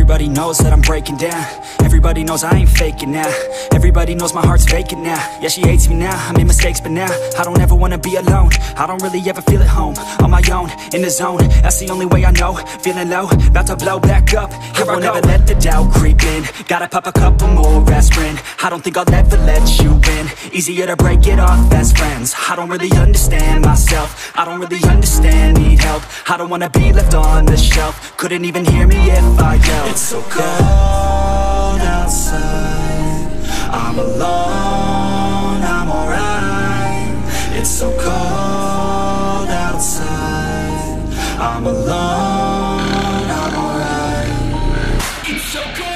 Everybody knows that I'm breaking down. Everybody knows I ain't faking now. Everybody knows my heart's vacant now. Yeah, she hates me now, I made mistakes but now I don't ever wanna be alone. I don't really ever feel at home. On my own, in the zone, that's the only way I know. Feeling low, about to blow back up. Here I won't ever let the doubt creep in. Gotta pop a couple more aspirin. I don't think I'll ever let you in. Easier to break it off best friends. I don't really understand myself. I don't really understand, need help. I don't wanna be left on the shelf. Couldn't even hear me if I yelled. It's so cold outside, I'm alone, I'm alright. It's so cold outside, I'm alone, I'm alright. It's so cold.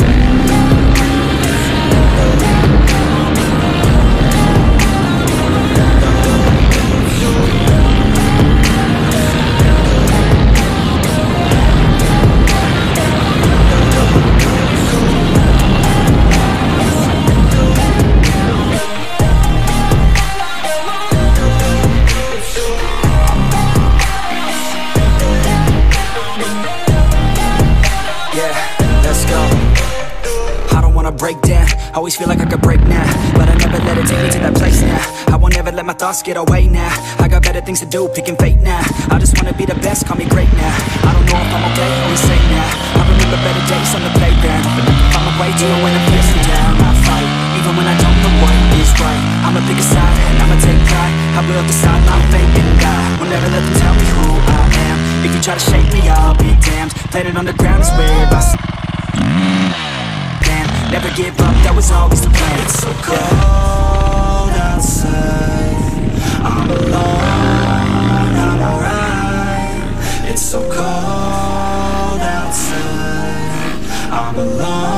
Break down, always feel like I could break now, but I never let it take me to that place now. I won't ever let my thoughts get away now. I got better things to do, picking fate now. I just wanna be the best, call me great now. I don't know if I'm okay, only say now. I remember better days on the playground, but I can find my way to it when I'm feeling down. I fight, even when I don't know what is right. I'ma pick a side, and I'ma take pride. I will decide my fate and die. Will never let them tell me who I am. If you try to shake me, I'll be damned. Planet on the ground is where I never give up, that was always the plan. It's so cold outside, I'm alone, I'm alright. It's so cold outside, I'm alone.